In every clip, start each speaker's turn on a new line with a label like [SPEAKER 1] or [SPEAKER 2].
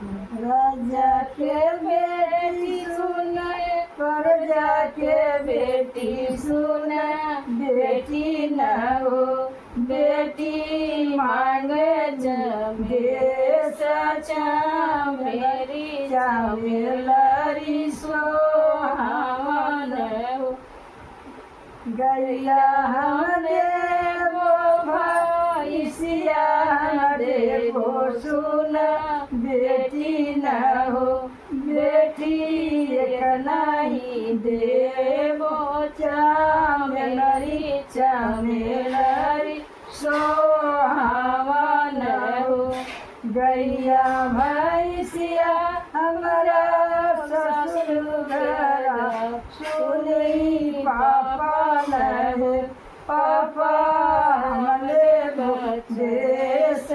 [SPEAKER 1] राजा के बेटी सुने, प्रजा के बेटी सुने, बेटी न हो बेटी मांगे देश मेरी चामेलरी सोहावन हो। गैया हमने वो भैसिया देवो सुना, बेटी न हो बेटी एक नहीं देवो चामेलरी सोहावन हो। गैया भैसिया हमारा ससुर सुनी पापा नहीं, पापा हमले देश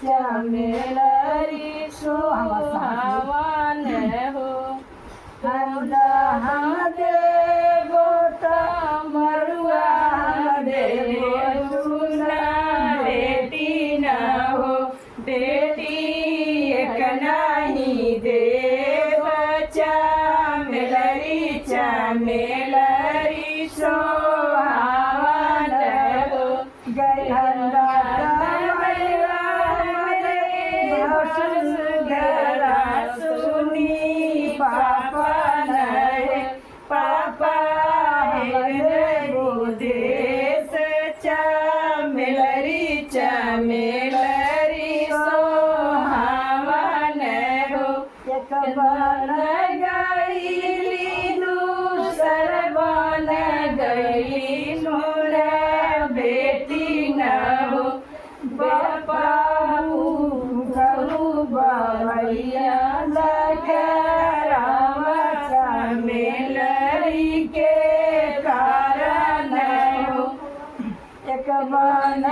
[SPEAKER 1] चामेलरी सोहावन हो। हम देवो मरुआ देवो सुना, बेटी न हो बेटी एक नहीं देव चामेलरी सोहावन हो। सुनी पापा नहीं, पापा देश चामेलरी सोहावन हो। एक बन गईली दूसर बन गईली नूरा, बेटी न हो बापा बवैया राम चामेलरी के कारण हो। एक बन